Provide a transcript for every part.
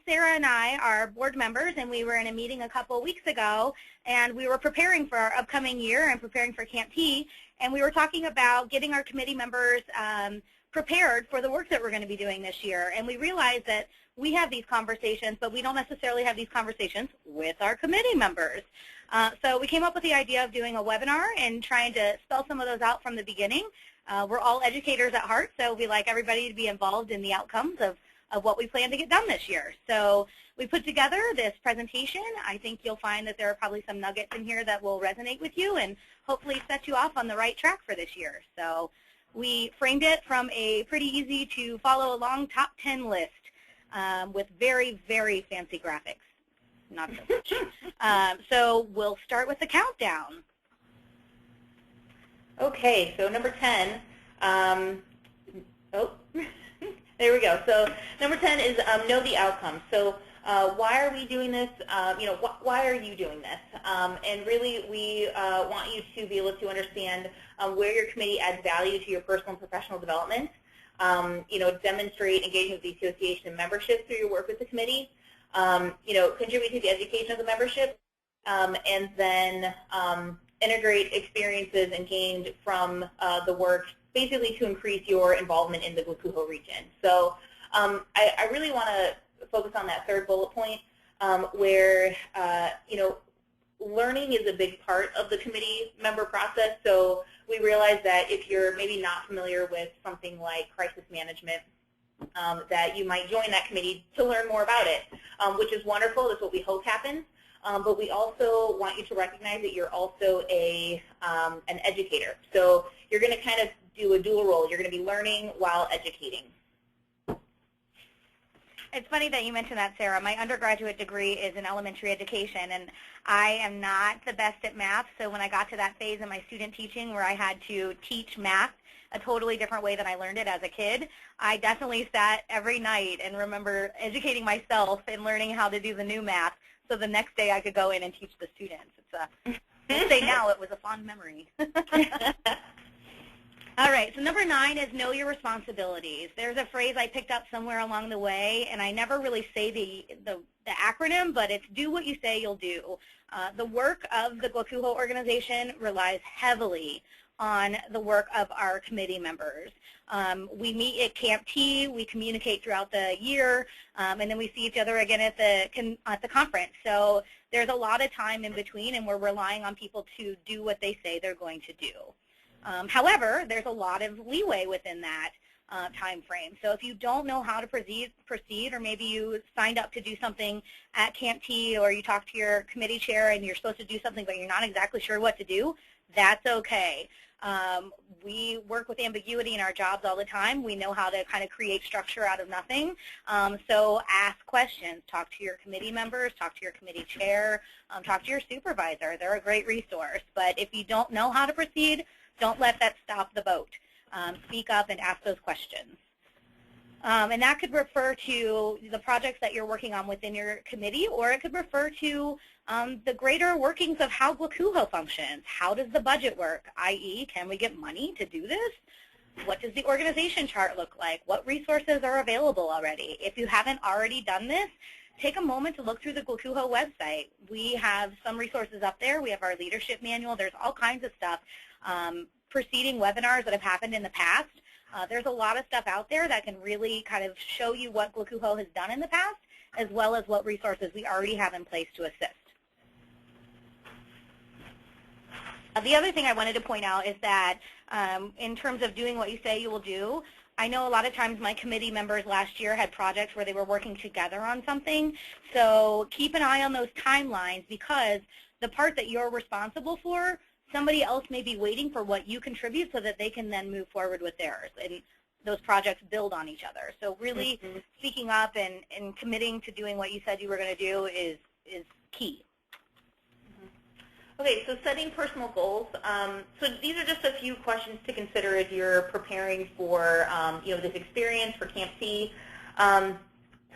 Sarah and I are board members, and we were in a meeting a couple weeks ago, and we were preparing for our upcoming year and preparing for Camp T, and we were talking about getting our committee members prepared for the work that we're going to be doing this year. And we realized that we have these conversations, but we don't necessarily have these conversations with our committee members. So we came up with the idea of doing a webinar and trying to spell some of those out from the beginning. We're all educators at heart, so we like everybody to be involved in the outcomes of what we plan to get done this year. So we put together this presentation. I think you'll find that there are probably some nuggets in here that will resonate with you and hopefully set you off on the right track for this year. So we framed it from a pretty easy to follow along top 10 list with very, very fancy graphics. Not so much. So we'll start with the countdown. Okay, so number 10. There we go. So number 10 is know the outcome. So why are we doing this? Why are you doing this? And really, we want you to be able to understand where your committee adds value to your personal and professional development. Demonstrate engagement with the association and membership through your work with the committee. Contribute to the education of the membership, and then integrate experiences and gained from the work, basically to increase your involvement in the GLACUHO region. So I really want to focus on that third bullet point, where learning is a big part of the committee member process. So we realize that if you're maybe not familiar with something like crisis management, that you might join that committee to learn more about it, which is wonderful. That's what we hope happens. But we also want you to recognize that you're also an educator. So you're going to kind of do a dual role. You're going to be learning while educating. It's funny that you mentioned that, Sarah. My undergraduate degree is in elementary education, and I am not the best at math, so when I got to that phase in my student teaching where I had to teach math a totally different way than I learned it as a kid, I definitely sat every night and remember educating myself and learning how to do the new math so the next day I could go in and teach the students. I'll say now it was a fond memory. All right, so number 9 is know your responsibilities. There's a phrase I picked up somewhere along the way, and I never really say the acronym, but it's do what you say you'll do. The work of the GLACUHO organization relies heavily on the work of our committee members. We meet at Camp T, we communicate throughout the year, and then we see each other again at the conference. So there's a lot of time in between, and we're relying on people to do what they say they're going to do. However, there's a lot of leeway within that time frame. So if you don't know how to proceed, or maybe you signed up to do something at Camp T, or you talked to your committee chair and you're supposed to do something but you're not exactly sure what to do, that's okay. We work with ambiguity in our jobs all the time. We know how to kind of create structure out of nothing. So ask questions. Talk to your committee members. Talk to your committee chair. Talk to your supervisor. They're a great resource. But if you don't know how to proceed, don't let that stop the boat. Speak up and ask those questions. And that could refer to the projects that you're working on within your committee, or it could refer to the greater workings of how GLACUHO functions. How does the budget work, i.e., can we get money to do this? What does the organization chart look like? What resources are available already? If you haven't already done this, take a moment to look through the GLACUHO website. We have some resources up there. We have our leadership manual. There's all kinds of stuff. Preceding webinars that have happened in the past. There's a lot of stuff out there that can really kind of show you what GLACUHO has done in the past, as well as what resources we already have in place to assist. The other thing I wanted to point out is that in terms of doing what you say you will do, I know a lot of times my committee members last year had projects where they were working together on something. So keep an eye on those timelines, because the part that you're responsible for, somebody else may be waiting for what you contribute so that they can then move forward with theirs. And those projects build on each other. So really speaking up and committing to doing what you said you were going to do is key. Okay, so setting personal goals. So these are just a few questions to consider as you're preparing for this experience for Camp T. So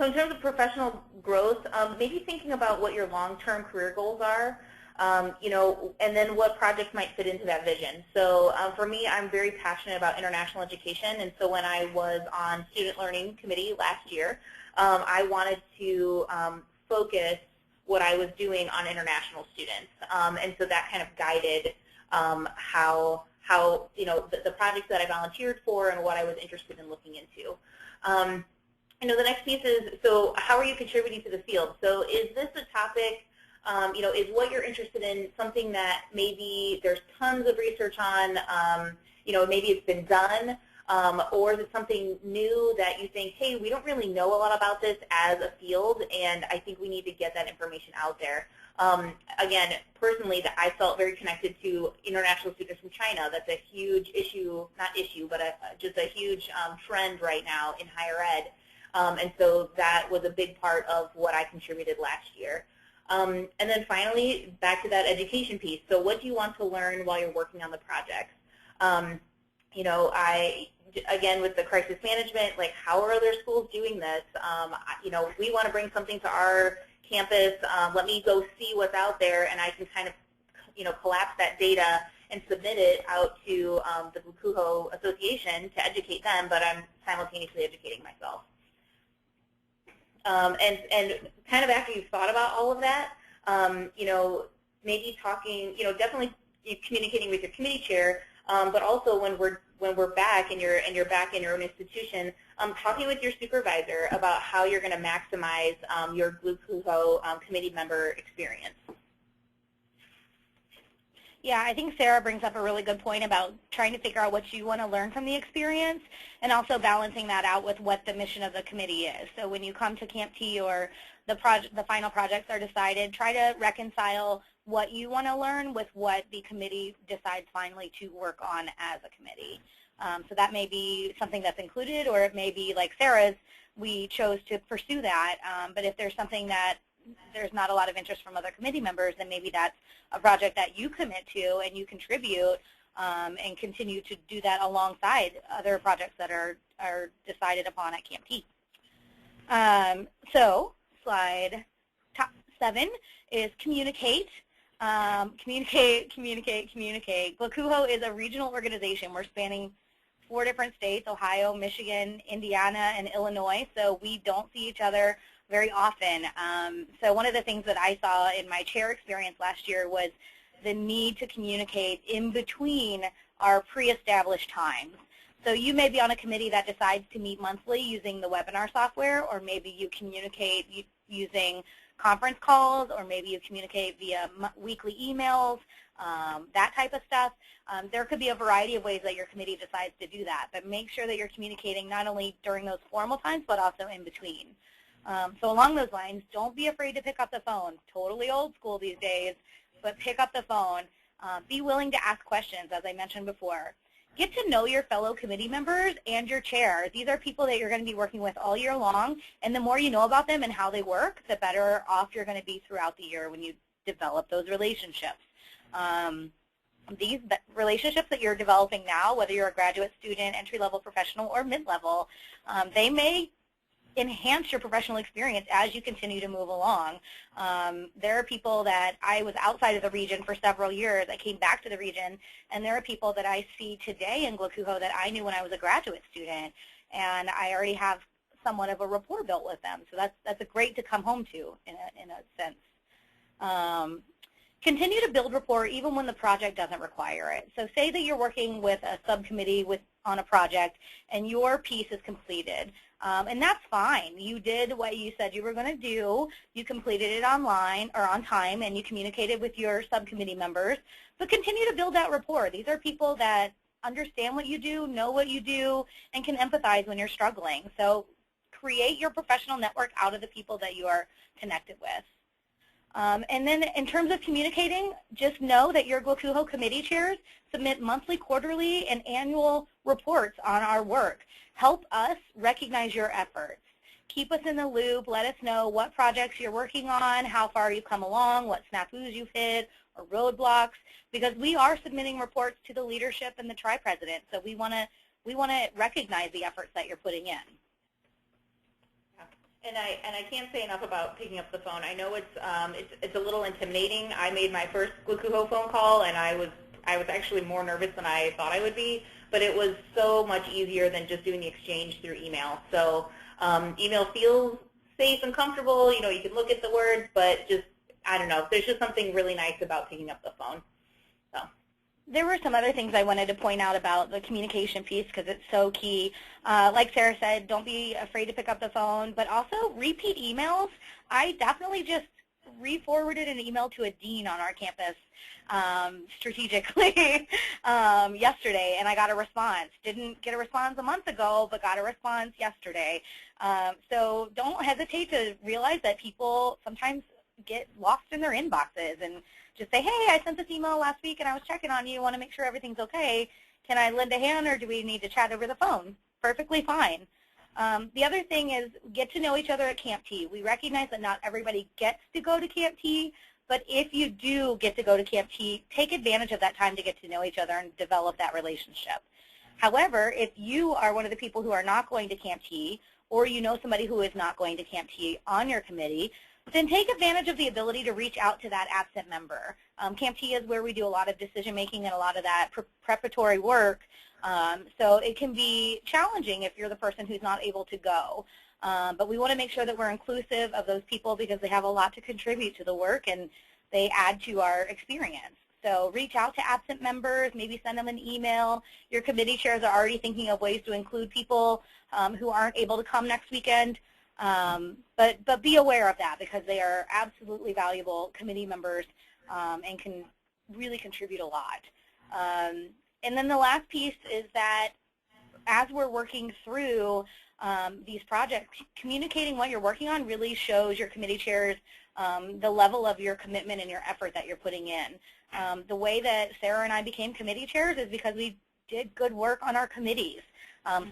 in terms of professional growth, maybe thinking about what your long-term career goals are. And then what projects might fit into that vision. So for me, I'm very passionate about international education, and so when I was on Student Learning Committee last year, I wanted to focus what I was doing on international students, and so that kind of guided how the projects that I volunteered for and what I was interested in looking into. The next piece is, so how are you contributing to the field? So is this a topic, is what you're interested in something that maybe there's tons of research on, maybe it's been done, or is it something new that you think, hey, we don't really know a lot about this as a field, and I think we need to get that information out there. Again, personally, that I felt very connected to international students from China. That's a huge issue, not issue, but just a huge trend right now in higher ed. And so that was a big part of what I contributed last year. And then finally, back to that education piece. So what do you want to learn while you're working on the projects? Again, with the crisis management, like how are other schools doing this? We want to bring something to our campus. Let me go see what's out there, and I can kind of, collapse that data and submit it out to the GLACUHO Association to educate them, but I'm simultaneously educating myself. And kind of after you've thought about all of that, maybe talking, definitely communicating with your committee chair, but also when we're back and you're back in your own institution, talking with your supervisor about how you're going to maximize your GLACUHO committee member experience. Yeah, I think Sarah brings up a really good point about trying to figure out what you want to learn from the experience and also balancing that out with what the mission of the committee is. So when you come to Camp T or the final projects are decided, try to reconcile what you want to learn with what the committee decides finally to work on as a committee. So that may be something that's included, or it may be like Sarah's, we chose to pursue that. But if there's something that there's not a lot of interest from other committee members, then maybe that's a project that you commit to and you contribute and continue to do that alongside other projects that are decided upon at Camp T. So slide top 7 is communicate. Communicate. GLACUHO is a regional organization. We're spanning 4 different states, Ohio, Michigan, Indiana, and Illinois, so we don't see each other very often. So one of the things that I saw in my chair experience last year was the need to communicate in between our pre-established times. So you may be on a committee that decides to meet monthly using the webinar software, or maybe you communicate using conference calls, or maybe you communicate via weekly emails, that type of stuff. There could be a variety of ways that your committee decides to do that, but make sure that you're communicating not only during those formal times, but also in between. So along those lines, don't be afraid to pick up the phone. Totally old school these days, but pick up the phone. Be willing to ask questions, as I mentioned before. Get to know your fellow committee members and your chair. These are people that you're going to be working with all year long, and the more you know about them and how they work, the better off you're going to be throughout the year when you develop those relationships. These relationships that you're developing now, whether you're a graduate student, entry-level professional, or mid-level, they may enhance your professional experience as you continue to move along. There are people that I was outside of the region for several years. I came back to the region, and there are people that I see today in GLACUHO that I knew when I was a graduate student, and I already have somewhat of a rapport built with them. So that's a great to come home to in a sense. Continue to build rapport even when the project doesn't require it. So say that you're working with a subcommittee on a project and your piece is completed. And that's fine. You did what you said you were going to do. You completed it online or on time, and you communicated with your subcommittee members. But continue to build that rapport. These are people that understand what you do, know what you do, and can empathize when you're struggling. So create your professional network out of the people that you are connected with. And then in terms of communicating, just know that your GLACUHO committee chairs submit monthly, quarterly, and annual reports on our work. Help us recognize your efforts. Keep us in the loop. Let us know what projects you're working on, how far you've come along, what snafus you've hit, or roadblocks, because we are submitting reports to the leadership and the tri-president, so we want to recognize the efforts that you're putting in. And I can't say enough about picking up the phone. I know it's a little intimidating. I made my first GLACUHO phone call, and I was actually more nervous than I thought I would be. But it was so much easier than just doing the exchange through email. So email feels safe and comfortable. You know, you can look at the words, but just, I don't know, there's just something really nice about picking up the phone. So. There were some other things I wanted to point out about the communication piece because it's so key. Like Sarah said, don't be afraid to pick up the phone, but also repeat emails. I definitely just re-forwarded an email to a dean on our campus strategically yesterday, and I got a response. Didn't get a response a month ago, but got a response yesterday. So don't hesitate to realize that people sometimes get lost in their inboxes, and just say, hey, I sent this email last week and I was checking on you, want to make sure everything's okay. Can I lend a hand or do we need to chat over the phone? Perfectly fine. The other thing is get to know each other at Camp T. We recognize that not everybody gets to go to Camp T, but if you do get to go to Camp T, take advantage of that time to get to know each other and develop that relationship. However, if you are one of the people who are not going to Camp T, or you know somebody who is not going to Camp T on your committee, then take advantage of the ability to reach out to that absent member. Camp T is where we do a lot of decision making and a lot of that preparatory work, so it can be challenging if you're the person who's not able to go. But we want to make sure that we're inclusive of those people because they have a lot to contribute to the work and they add to our experience. So reach out to absent members, maybe send them an email. Your committee chairs are already thinking of ways to include people who aren't able to come next weekend. But be aware of that because they are absolutely valuable committee members and can really contribute a lot. And then the last piece is that as we're working through these projects, communicating what you're working on really shows your committee chairs the level of your commitment and your effort that you're putting in. The way that Sarah and I became committee chairs is because we did good work on our committees.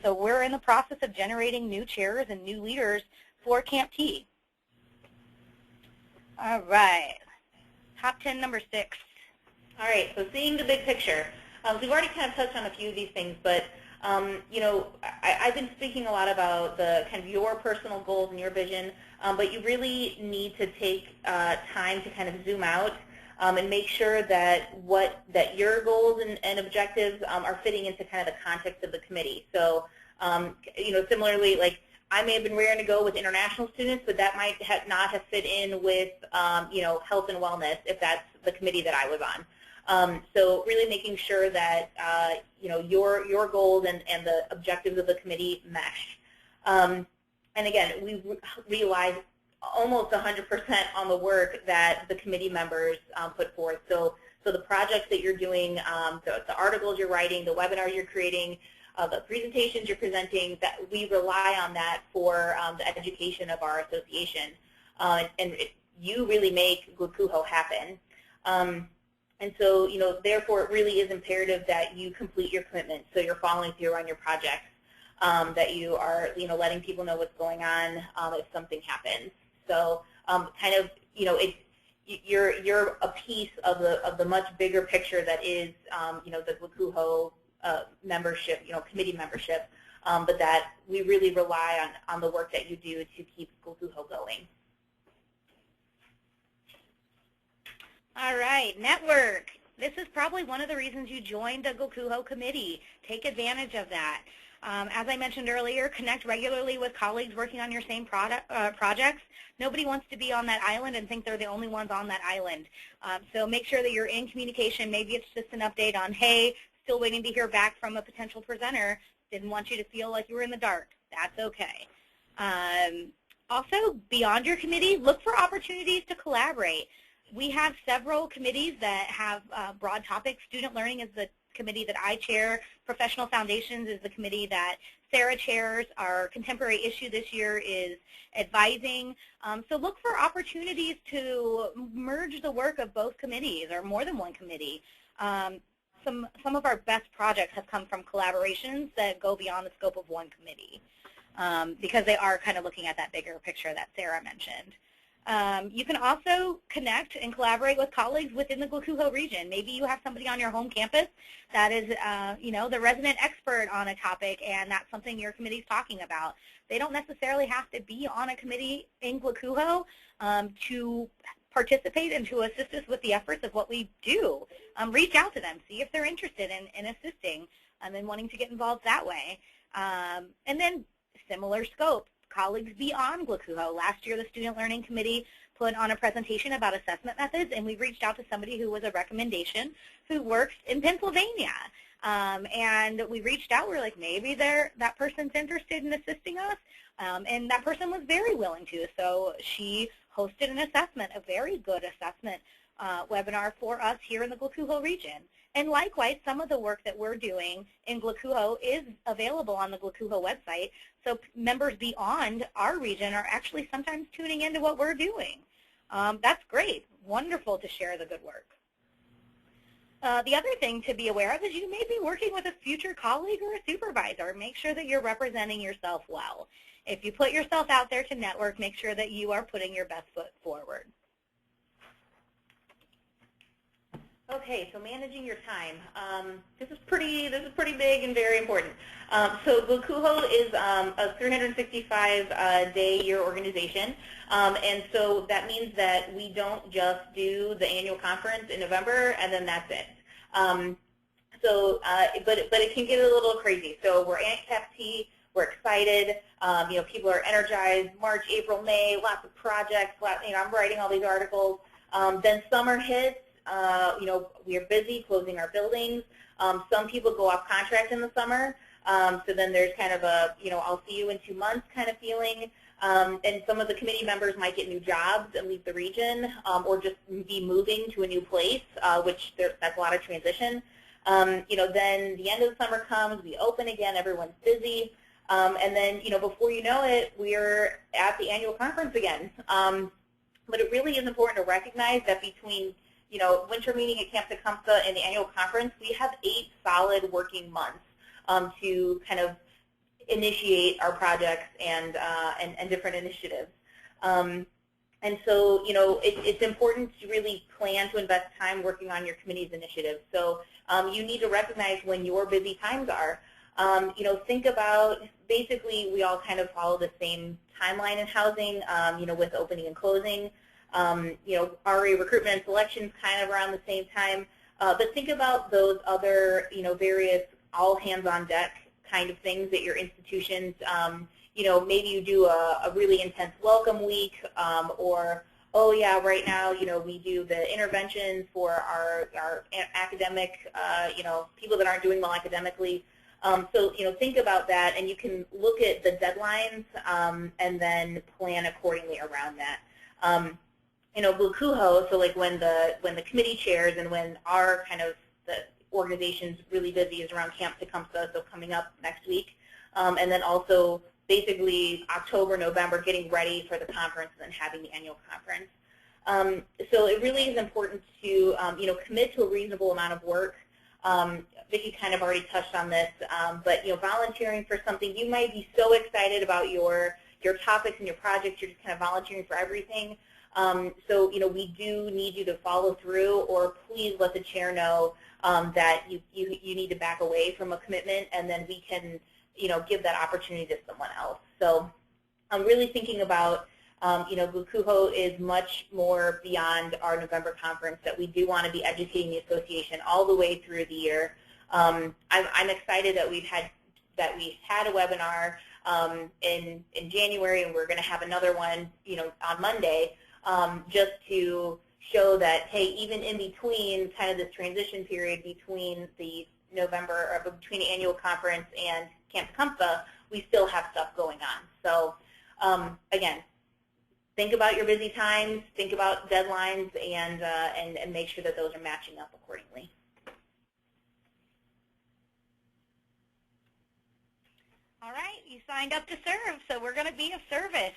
So we're in the process of generating new chairs and new leaders for Camp T. All right, top 10, number 6. All right, so seeing the big picture. We've already kind of touched on a few of these things, but you know, I've been speaking a lot about the kind of your personal goals and your vision, but you really need to take time to kind of zoom out and make sure that your goals and objectives are fitting into kind of the context of the committee. So, you know, similarly, like I may have been raring to go with international students, but that might not have fit in with, you know, health and wellness if that's the committee that I was on. So really making sure that, you know, your goals and the objectives of the committee mesh. And again, we realize almost 100% on the work that the committee members put forth. So the projects that you're doing, the articles you're writing, the webinars you're creating, the presentations you're presenting, that we rely on that for the education of our association. And you really make GLACUHO happen. And so, you know, therefore it really is imperative that you complete your commitment, so you're following through on your projects, that you are, you know, letting people know what's going on if something happens. So kind of, you know, you're a piece of the much bigger picture that is, you know, the GLACUHO membership, you know, committee membership, but that we really rely on the work that you do to keep GLACUHO going. All right, network. This is probably one of the reasons you joined the GLACUHO committee. Take advantage of that. As I mentioned earlier, connect regularly with colleagues working on your same projects. Nobody wants to be on that island and think they're the only ones on that island. So make sure that you're in communication. Maybe it's just an update on, hey, still waiting to hear back from a potential presenter. Didn't want you to feel like you were in the dark. That's okay. Also, beyond your committee, look for opportunities to collaborate. We have several committees that have broad topics. Student learning is the committee that I chair. Professional foundations is the committee that Sarah chairs. Our contemporary issue this year is advising. So look for opportunities to merge the work of both committees or more than one committee. Some of our best projects have come from collaborations that go beyond the scope of one committee because they are kind of looking at that bigger picture that Sarah mentioned. You can also connect and collaborate with colleagues within the GLACUHO region. Maybe you have somebody on your home campus that is, you know, the resident expert on a topic, and that's something your committee is talking about. They don't necessarily have to be on a committee in GLACUHO to participate and to assist us with the efforts of what we do. Reach out to them, see if they're interested in assisting and wanting to get involved that way. And then similar scope. colleagues beyond GLACUHO. Last year, the Student Learning Committee put on a presentation about assessment methods, and we reached out to somebody who was a recommendation who works in Pennsylvania. And we reached out. We were like, maybe that person's interested in assisting us. And that person was very willing to. So she hosted an assessment, a very good assessment webinar for us here in the GLACUHO region. And likewise, some of the work that we're doing in GLACUHO is available on the GLACUHO website. So members beyond our region are actually sometimes tuning into what we're doing. That's great. Wonderful to share the good work. The other thing to be aware of is you may be working with a future colleague or a supervisor. Make sure that you're representing yourself well. If you put yourself out there to network, make sure that you are putting your best foot forward. Okay, so managing your time. This is pretty big and very important. So GLACUHO is a 365-day-year organization, and so that means that we don't just do the annual conference in November and then that's it. But it can get a little crazy. So we're at CAPT, we're excited. People are energized. March, April, May, lots of projects. I'm writing all these articles. Then summer hits. We are busy closing our buildings. Some people go off contract in the summer, so then there's kind of a, I'll see you in 2 months kind of feeling. And some of the committee members might get new jobs and leave the region, or just be moving to a new place, which that's a lot of transition. Then the end of the summer comes, we open again, everyone's busy, and then, before you know it, we're at the annual conference again. But it really is important to recognize that between winter meeting at Camp Tecumseh and the annual conference, we have 8 solid working months to kind of initiate our projects and different initiatives. And so, it's important to really plan to invest time working on your committee's initiatives. So you need to recognize when your busy times are. Think about, basically, we all kind of follow the same timeline in housing, with opening and closing. RA recruitment and selections kind of around the same time. But think about those other, various all hands on deck kind of things at your institutions. Maybe you do a really intense welcome week, or, oh yeah, right now, we do the interventions for our academic, people that aren't doing well academically. So, think about that, and you can look at the deadlines and then plan accordingly around that. GLACUHO, so like when the committee chairs and when our kind of the organization's really busy is around Camp Tecumseh, so coming up next week, and then also basically October, November, getting ready for the conference and then having the annual conference. So it really is important to commit to a reasonable amount of work. Vicki kind of already touched on this, but volunteering for something, you might be so excited about your topics and your projects, you're just kind of volunteering for everything. So we do need you to follow through, or please let the chair know that you need to back away from a commitment, and then we can give that opportunity to someone else. So I'm really thinking about GLACUHO is much more beyond our November conference, that we do want to be educating the association all the way through the year. I'm excited that we had a webinar in January, and we're going to have another one on Monday, just to show that, hey, even in between kind of this transition period between the November, or between the annual conference and Camp Tecumseh, we still have stuff going on. So again, think about your busy times, think about deadlines, and make sure that those are matching up accordingly. All right, you signed up to serve, so we're going to be of service.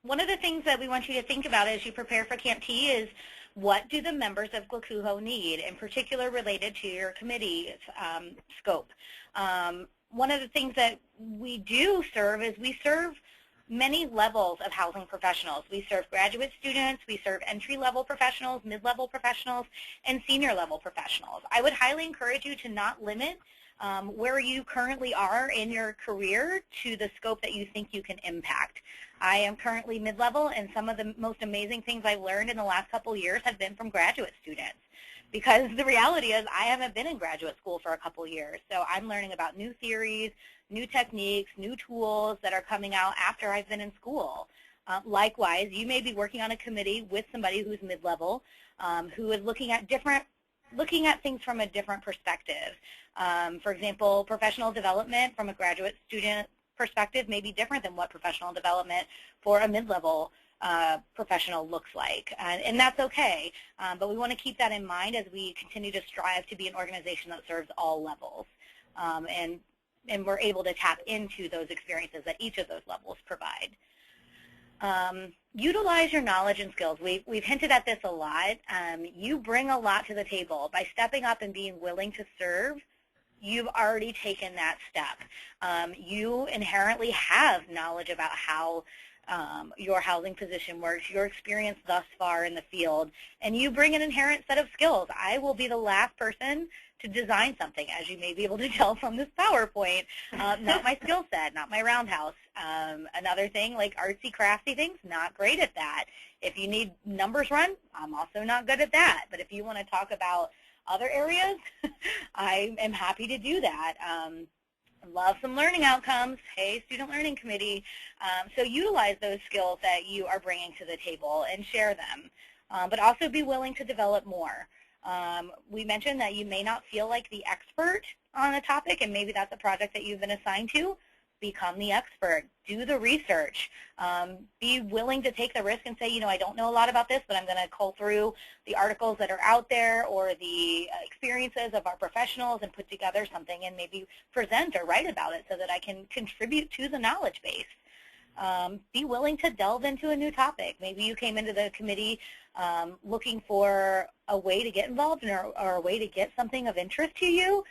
One of the things that we want you to think about as you prepare for Camp T is, what do the members of GLACUHO need, in particular related to your committee scope? One of the things that we do serve is we serve many levels of housing professionals. We serve graduate students, we serve entry-level professionals, mid-level professionals, and senior-level professionals. I would highly encourage you to not limit where you currently are in your career to the scope that you think you can impact. I am currently mid-level, and some of the most amazing things I've learned in the last couple of years have been from graduate students. Because the reality is I haven't been in graduate school for a couple of years, so I'm learning about new theories, new techniques, new tools that are coming out after I've been in school. Likewise, you may be working on a committee with somebody who's mid-level, who is looking at things from a different perspective. For example, professional development from a graduate student perspective may be different than what professional development for a mid-level professional looks like, and that's okay. But we want to keep that in mind as we continue to strive to be an organization that serves all levels, and we're able to tap into those experiences that each of those levels provide. Utilize your knowledge and skills. We've hinted at this a lot. You bring a lot to the table. By stepping up and being willing to serve, you've already taken that step. You inherently have knowledge about how your housing position works, your experience thus far in the field, and you bring an inherent set of skills. I will be the last person to design something, as you may be able to tell from this PowerPoint. Not my skill set, not my roundhouse. Another thing, like artsy, crafty things, not great at that. If you need numbers run, I'm also not good at that. But if you want to talk about other areas, I am happy to do that. Love some learning outcomes. Hey, Student Learning Committee. So utilize those skills that you are bringing to the table and share them. But also be willing to develop more. We mentioned that you may not feel like the expert on a topic, and maybe that's a project that you've been assigned to. Become the expert. Do the research. Be willing to take the risk and say, you know, I don't know a lot about this, but I'm going to cull through the articles that are out there or the experiences of our professionals and put together something and maybe present or write about it so that I can contribute to the knowledge base. Be willing to delve into a new topic. Maybe you came into the committee looking for a way to get involved or a way to get something of interest to you.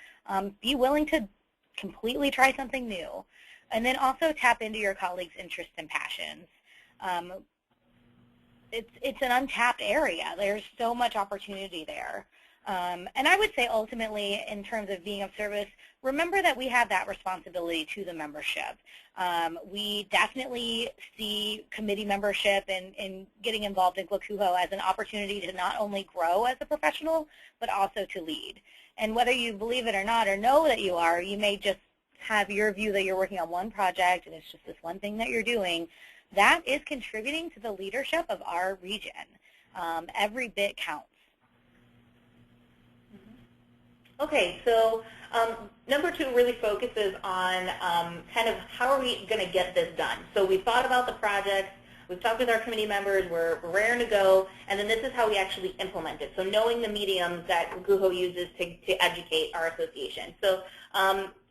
Be willing to completely try something new. And then also tap into your colleagues' interests and passions. It's an untapped area. There's so much opportunity there. And I would say ultimately, in terms of being of service, remember that we have that responsibility to the membership. We definitely see committee membership and getting involved in GLACUHO as an opportunity to not only grow as a professional, but also to lead. And whether you believe it or not or know that you are, you may just have your view that you're working on one project and it's just this one thing that you're doing. That is contributing to the leadership of our region. Every bit counts. Okay, so number 2 really focuses on kind of how are we going to get this done. So we've thought about the projects, we've talked with our committee members, we're raring to go, and then this is how we actually implement it. So knowing the mediums that GLACUHO uses to educate our association. So,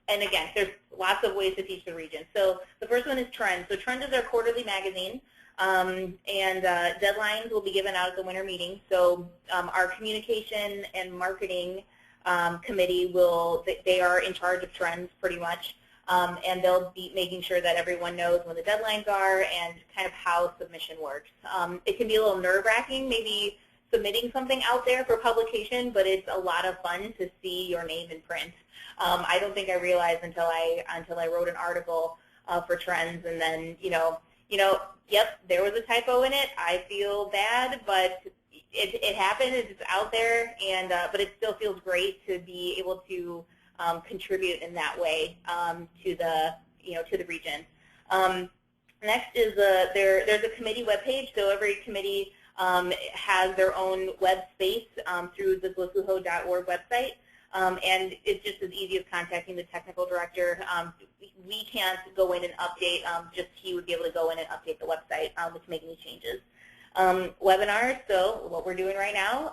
and again, there's lots of ways to teach the region. So the first one is Trends. So Trends is our quarterly magazine, and deadlines will be given out at the winter meeting. So our communication and marketing committee they are in charge of Trends pretty much, and they'll be making sure that everyone knows when the deadlines are and kind of how submission works. It can be a little nerve-wracking, maybe submitting something out there for publication, but it's a lot of fun to see your name in print. I don't think I realized until I wrote an article for Trends, and then yep, there was a typo in it. I feel bad, but it happened. It's out there, and but it still feels great to be able to contribute in that way to the region. Next is there's a committee webpage. So every committee has their own web space through the glacuho.org website. And it's just as easy as contacting the technical director. We can't go in and update, just he would be able to go in and update the website to make any changes. Webinars, so what we're doing right now,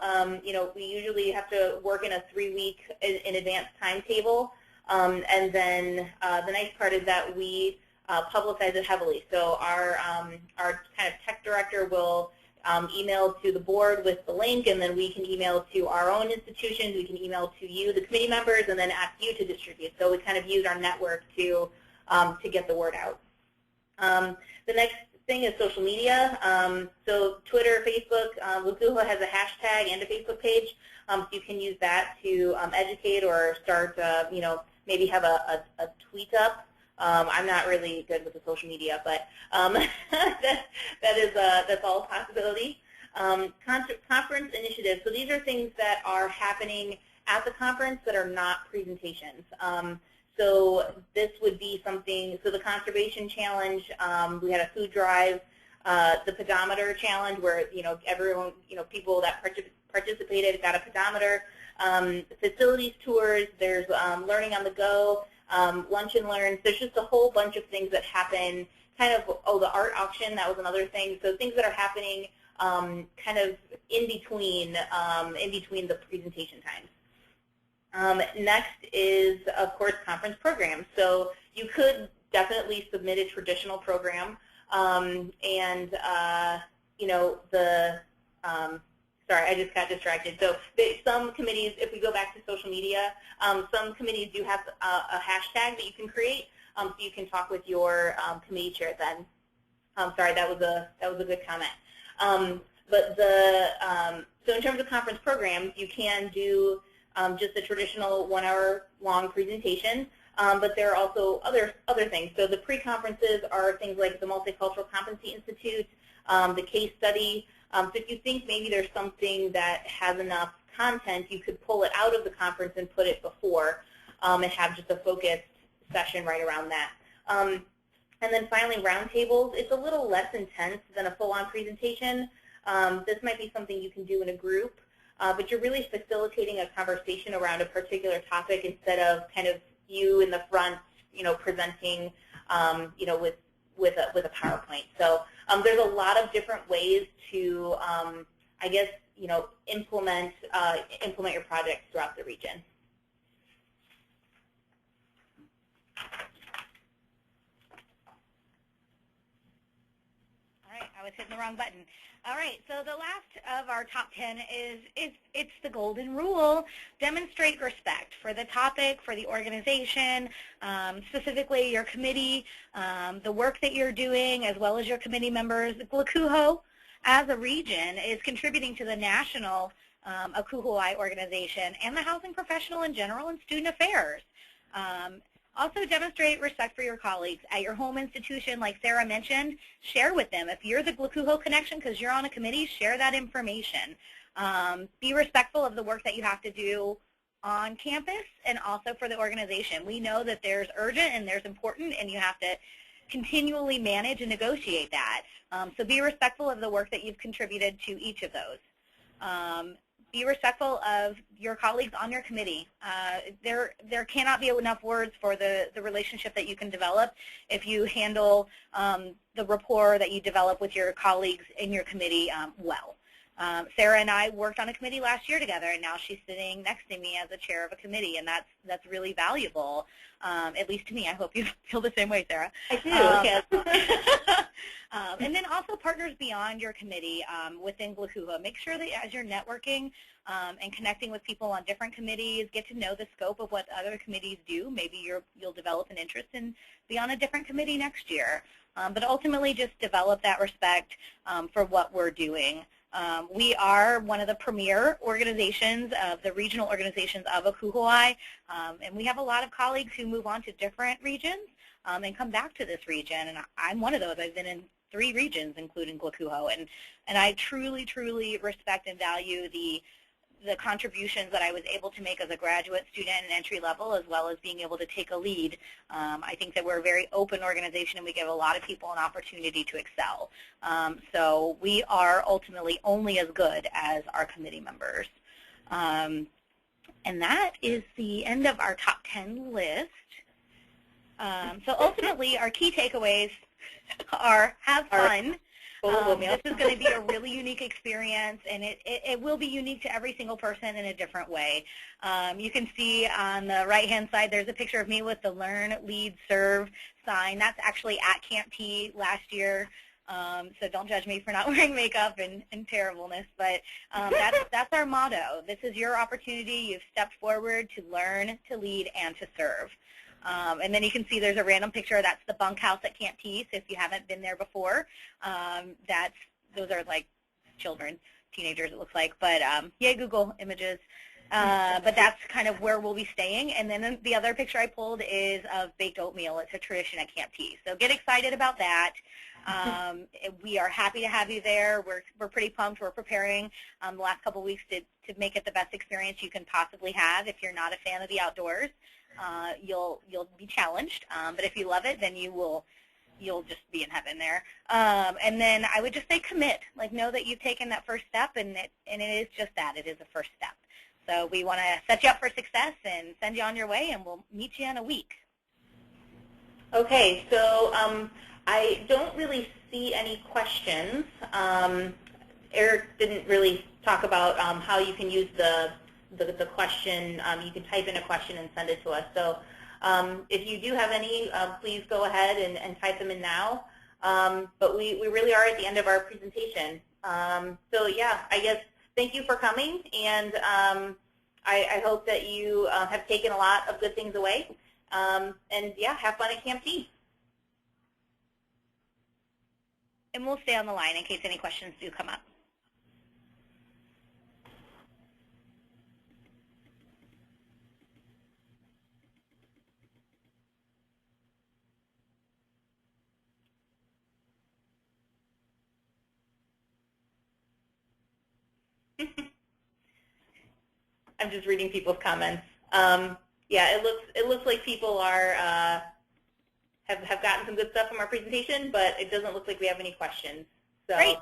we usually have to work in a 3-week in advance timetable. And then the nice part is that we publicize it heavily. So our kind of tech director will email to the board with the link, and then we can email to our own institutions, we can email to you, the committee members, and then ask you to distribute. So we kind of use our network to get the word out. The next thing is social media. So Twitter, Facebook, GLACUHO has a hashtag and a Facebook page, so you can use that to educate or start, maybe have a tweet up. I'm not really good with the social media, but that's all a possibility. Conference initiatives. So these are things that are happening at the conference that are not presentations. So this would be something, so the conservation challenge, we had a food drive, the pedometer challenge where, everyone, people that participated got a pedometer, facilities tours, there's learning on the go, lunch and learns. There's just a whole bunch of things that happen, kind of, the art auction, that was another thing. So things that are happening kind of in between the presentation times. Next is, of course, conference programs. So you could definitely submit a traditional program, sorry, I just got distracted. So some committees, if we go back to social media, some committees do have a hashtag that you can create, so you can talk with your committee chair then. Sorry, that was a good comment. So in terms of conference programs, you can do just a traditional 1 hour long presentation, but there are also other things. So the pre-conferences are things like the Multicultural Competency Institute, the case study. So if you think maybe there's something that has enough content, you could pull it out of the conference and put it before and have just a focused session right around that. And then finally, roundtables. It's a little less intense than a full-on presentation. This might be something you can do in a group, but you're really facilitating a conversation around a particular topic instead of kind of you in the front, presenting, with a PowerPoint. So there's a lot of different ways to, I guess, implement your projects throughout the region. All right, I was hitting the wrong button. All right, so the last of our top 10 it's the golden rule. Demonstrate respect for the topic, for the organization, specifically your committee, the work that you're doing, as well as your committee members. GLACUHO, as a region, is contributing to the national ACUHO organization and the housing professional in general and student affairs. Also demonstrate respect for your colleagues. At your home institution, like Sarah mentioned, share with them. If you're the GLACUHO connection because you're on a committee, share that information. Be respectful of the work that you have to do on campus and also for the organization. We know that there's urgent and there's important, and you have to continually manage and negotiate that. So be respectful of the work that you've contributed to each of those. Be respectful of your colleagues on your committee. There cannot be enough words for the relationship that you can develop if you handle the rapport that you develop with your colleagues in your committee well. Sarah and I worked on a committee last year together, and now she's sitting next to me as a chair of a committee, and that's really valuable, at least to me. I hope you feel the same way, Sarah. I do, yes. And then also partners beyond your committee within GLACUHO. Make sure that as you're networking and connecting with people on different committees, get to know the scope of what other committees do. Maybe you'll develop an interest in be on a different committee next year. But ultimately just develop that respect for what we're doing. We are one of the premier organizations of the regional organizations of ACUHO, and we have a lot of colleagues who move on to different regions and come back to this region, and I'm one of those. I've been in 3 regions, including GLACUHO, and I truly, truly respect and value the contributions that I was able to make as a graduate student and entry level, as well as being able to take a lead. I think that we're a very open organization, and we give a lot of people an opportunity to excel. So we are ultimately only as good as our committee members. And that is the end of our top 10 list. So ultimately, our key takeaways are have fun. This is going to be a really unique experience, and it will be unique to every single person in a different way. You can see on the right-hand side there's a picture of me with the Learn, Lead, Serve sign. That's actually at Camp T last year, so don't judge me for not wearing makeup and terribleness, but that's our motto. This is your opportunity. You've stepped forward to learn, to lead, and to serve. And then you can see there's a random picture. That's the bunkhouse at Camp T. So if you haven't been there before, those are like children, teenagers it looks like. But yay, Google Images. But that's kind of where we'll be staying. And then the other picture I pulled is of baked oatmeal. It's a tradition at Camp T. So get excited about that. We are happy to have you there. We're pretty pumped. We're preparing the last couple of weeks to make it the best experience you can possibly have if you're not a fan of the outdoors. you'll be challenged. But if you love it, then you'll just be in heaven there. And then I would just say commit. Like, know that you've taken that first step, and it is just that. It is a first step. So we want to set you up for success and send you on your way, and we'll meet you in a week. Okay, so I don't really see any questions. Eric didn't really talk about how you can use the question. You can type in a question and send it to us. So if you do have any, please go ahead and type them in now. But we really are at the end of our presentation. So yeah, I guess thank you for coming, and I hope that you have taken a lot of good things away. And yeah, have fun at Camp T. And we'll stay on the line in case any questions do come up. I'm just reading people's comments. Yeah, it looks like people are have gotten some good stuff from our presentation, but it doesn't look like we have any questions. So, great.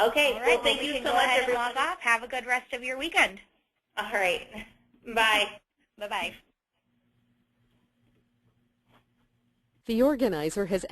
Okay. All right. Well, thank you so go much, ahead everyone. And log off. Have a good rest of your weekend. All right. Bye. Bye-bye. The organizer has